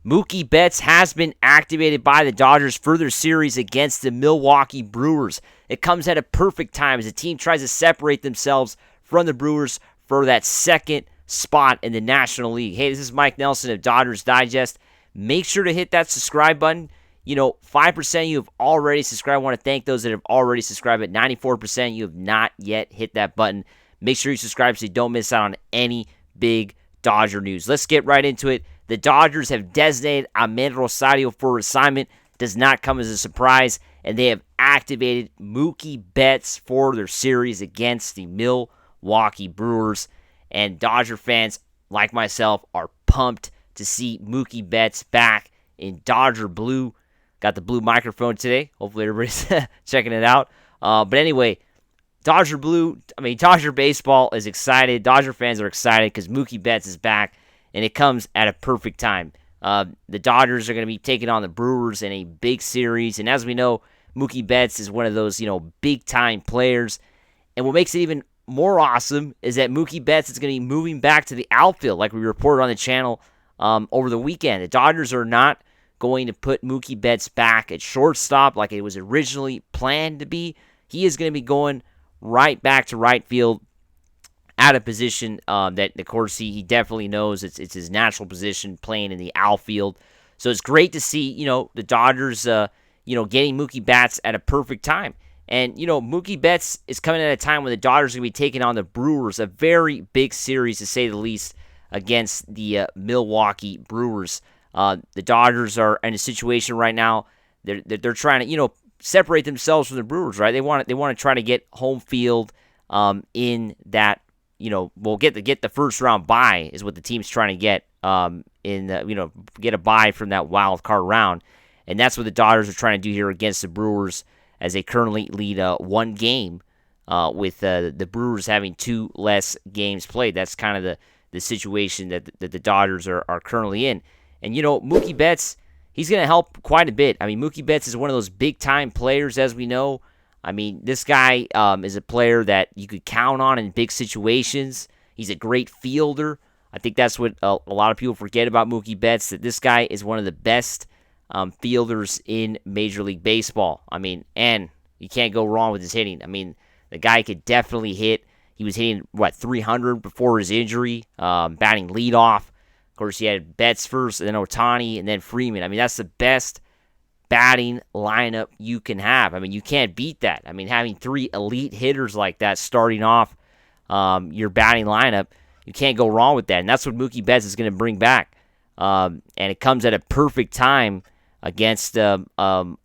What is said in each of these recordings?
Mookie Betts has been activated by the Dodgers for their series against the Milwaukee Brewers. It comes at a perfect time as the team tries to separate themselves from the Brewers for that second spot in the National League. Hey, this is Mike Nelson of Dodgers Digest. Make sure to hit that subscribe button. 5% of you have already subscribed. I want to thank those that have already subscribed, but 94% of you have not yet hit that button. Make sure you subscribe so you don't miss out on any big Dodger news. Let's get right into it. The Dodgers have designated Amed Rosario for assignment. Does not come as a surprise. And they have activated Mookie Betts for their series against the Milwaukee Brewers. And Dodger fans, like myself, are pumped to see Mookie Betts back in Dodger blue. Got the blue microphone today. Hopefully everybody's checking it out. But anyway, Dodger baseball is excited. Dodger fans are excited because Mookie Betts is back. And it comes at a perfect time. The Dodgers are going to be taking on the Brewers in a big series. And as we know, Mookie Betts is one of those, big-time players. And what makes it even more awesome is that Mookie Betts is going to be moving back to the outfield, like we reported on the channel over the weekend. The Dodgers are not going to put Mookie Betts back at shortstop like it was originally planned to be. He is going to be going right back to right field, at a position that, of course, he definitely knows it's his natural position, playing in the outfield. So it's great to see, the Dodgers, getting Mookie Betts at a perfect time. And, Mookie Betts is coming at a time when the Dodgers are going to be taking on the Brewers, a very big series, to say the least, against the Milwaukee Brewers. The Dodgers are in a situation right now, they're trying to, separate themselves from the Brewers, right? They want to try to get home field in that, get the first round bye is what the team's trying to get get a bye from that wild card round. And that's what the Dodgers are trying to do here against the Brewers as they currently lead one game with the Brewers having two less games played. That's kind of the situation that the Dodgers are currently in. And, Mookie Betts, he's going to help quite a bit. I mean, Mookie Betts is one of those big-time players, as we know. I mean, this guy is a player that you could count on in big situations. He's a great fielder. I think that's what a lot of people forget about Mookie Betts, that this guy is one of the best fielders in Major League Baseball. I mean, and you can't go wrong with his hitting. I mean, the guy could definitely hit. He was hitting, 300 before his injury, batting leadoff. Of course, he had Betts first, and then Ohtani, and then Freeman. I mean, that's the best batting lineup you can have. I mean, you can't beat that. I mean, having three elite hitters like that starting off your batting lineup, you can't go wrong with that. And that's what Mookie Betts is going to bring back. And it comes at a perfect time against a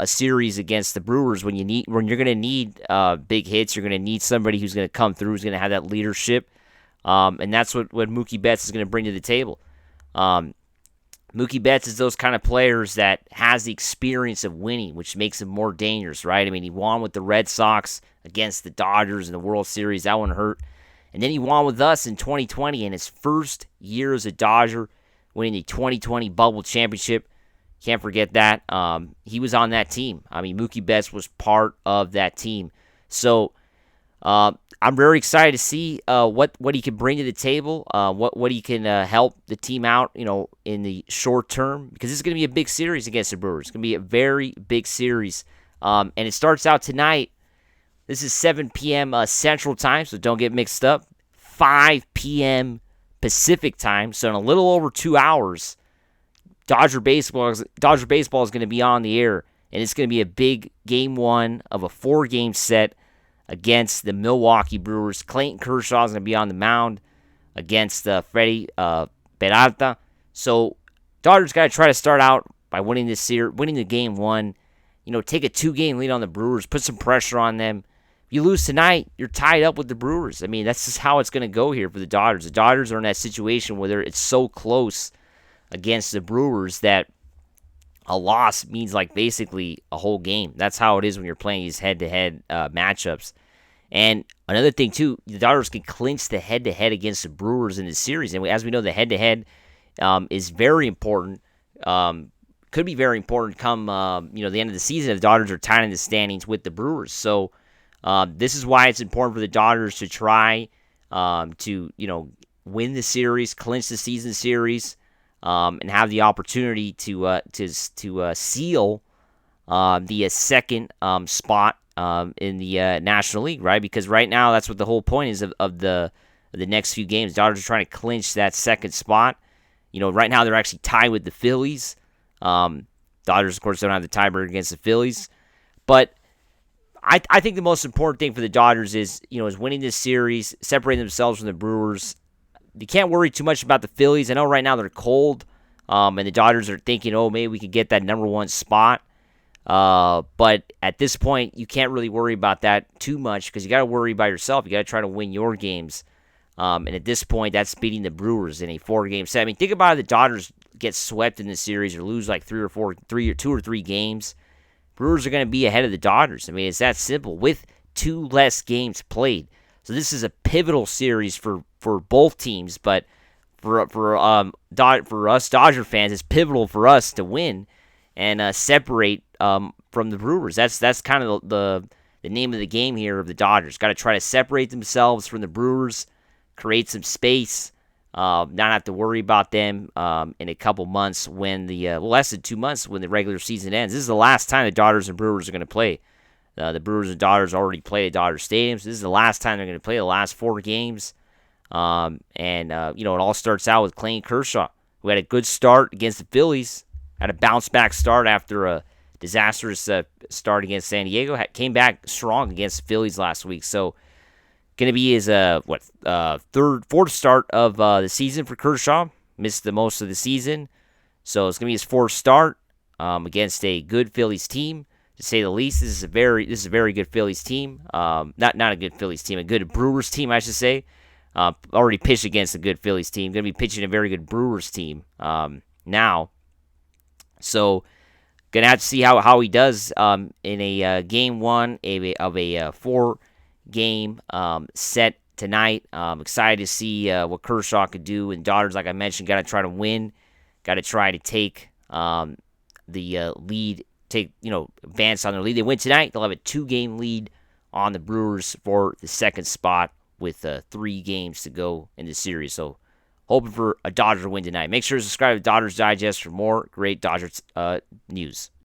series against the Brewers when you're going to need big hits. You're going to need somebody who's going to come through, who's going to have that leadership. And that's what Mookie Betts is going to bring to the table. Mookie Betts is those kind of players that has the experience of winning, which makes him more dangerous, right? I mean, he won with the Red Sox against the Dodgers in the World Series. That one hurt. And then he won with us in 2020 in his first year as a Dodger, winning the 2020 Bubble Championship. Can't forget that. He was on that team. I mean, Mookie Betts was part of that team. So I'm very excited to see what he can bring to the table, what he can help the team out, in the short term, because this is going to be a big series against the Brewers. It's going to be a very big series, and it starts out tonight. This is 7 p.m. Central Time, so don't get mixed up. 5 p.m. Pacific Time, so in a little over 2 hours, Dodger baseball is going to be on the air, and it's going to be a big game one of a 4-game set against the Milwaukee Brewers. Clayton Kershaw is going to be on the mound against Freddie Peralta. So Dodgers got to try to start out by winning this series, winning the game one. Take a 2-game lead on the Brewers, put some pressure on them. If you lose tonight, you're tied up with the Brewers. I mean, that's just how it's going to go here for the Dodgers. The Dodgers are in that situation where it's so close against the Brewers that a loss means basically a whole game. That's how it is when you're playing these head-to-head matchups. And another thing, too, the Dodgers can clinch the head-to-head against the Brewers in the series. And as we know, the head-to-head is very important. Could be very important come the end of the season if the Dodgers are tied in the standings with the Brewers. So this is why it's important for the Dodgers to try to win the series, clinch the season series. and have the opportunity to seal the second spot in the National League, right? Because right now that's what the whole point is of the next few games. Dodgers are trying to clinch that second spot. Right now they're actually tied with the Phillies. Dodgers, of course, don't have the tiebreaker against the Phillies, but I think the most important thing for the Dodgers is winning this series, separating themselves from the Brewers. You can't worry too much about the Phillies. I know right now they're cold, and the Dodgers are thinking, maybe we could get that number one spot. But at this point, you can't really worry about that too much because you got to worry about yourself. You got to try to win your games. And at this point, that's beating the Brewers in a 4-game set. I mean, think about it. The Dodgers get swept in this series or lose like 2 or 3 games. Brewers are going to be ahead of the Dodgers. I mean, it's that simple with 2 less games played. So this is a pivotal series for both teams. But for us Dodger fans, it's pivotal for us to win and separate from the Brewers. That's kind of the name of the game here of the Dodgers. Got to try to separate themselves from the Brewers, create some space, not have to worry about them in a couple months when less than 2 months when the regular season ends. This is the last time the Dodgers and Brewers are going to play. The Brewers and Dodgers already play at Dodger Stadium, so this is the last time they're going to play the last 4 games. It all starts out with Clayton Kershaw, who had a good start against the Phillies, had a bounce-back start after a disastrous start against San Diego, came back strong against the Phillies last week. So, going to be his fourth start of the season for Kershaw. Missed the most of the season, so it's going to be his 4th start against a good Phillies team, to say the least. This is a very good Phillies team. Not a good Phillies team, a good Brewers team, I should say. Already pitched against a good Phillies team. Going to be pitching a very good Brewers team now. So, gonna have to see how he does in a game 1 of a 4-game set tonight. Excited to see what Kershaw could do. And Dodgers, like I mentioned, got to try to win. Got to try to take the lead, advance on their lead. They win tonight, they'll have a 2-game lead on the Brewers for the second spot with 3 games to go in the series. So, hoping for a Dodger win tonight. Make sure to subscribe to Dodgers Digest for more great Dodgers news.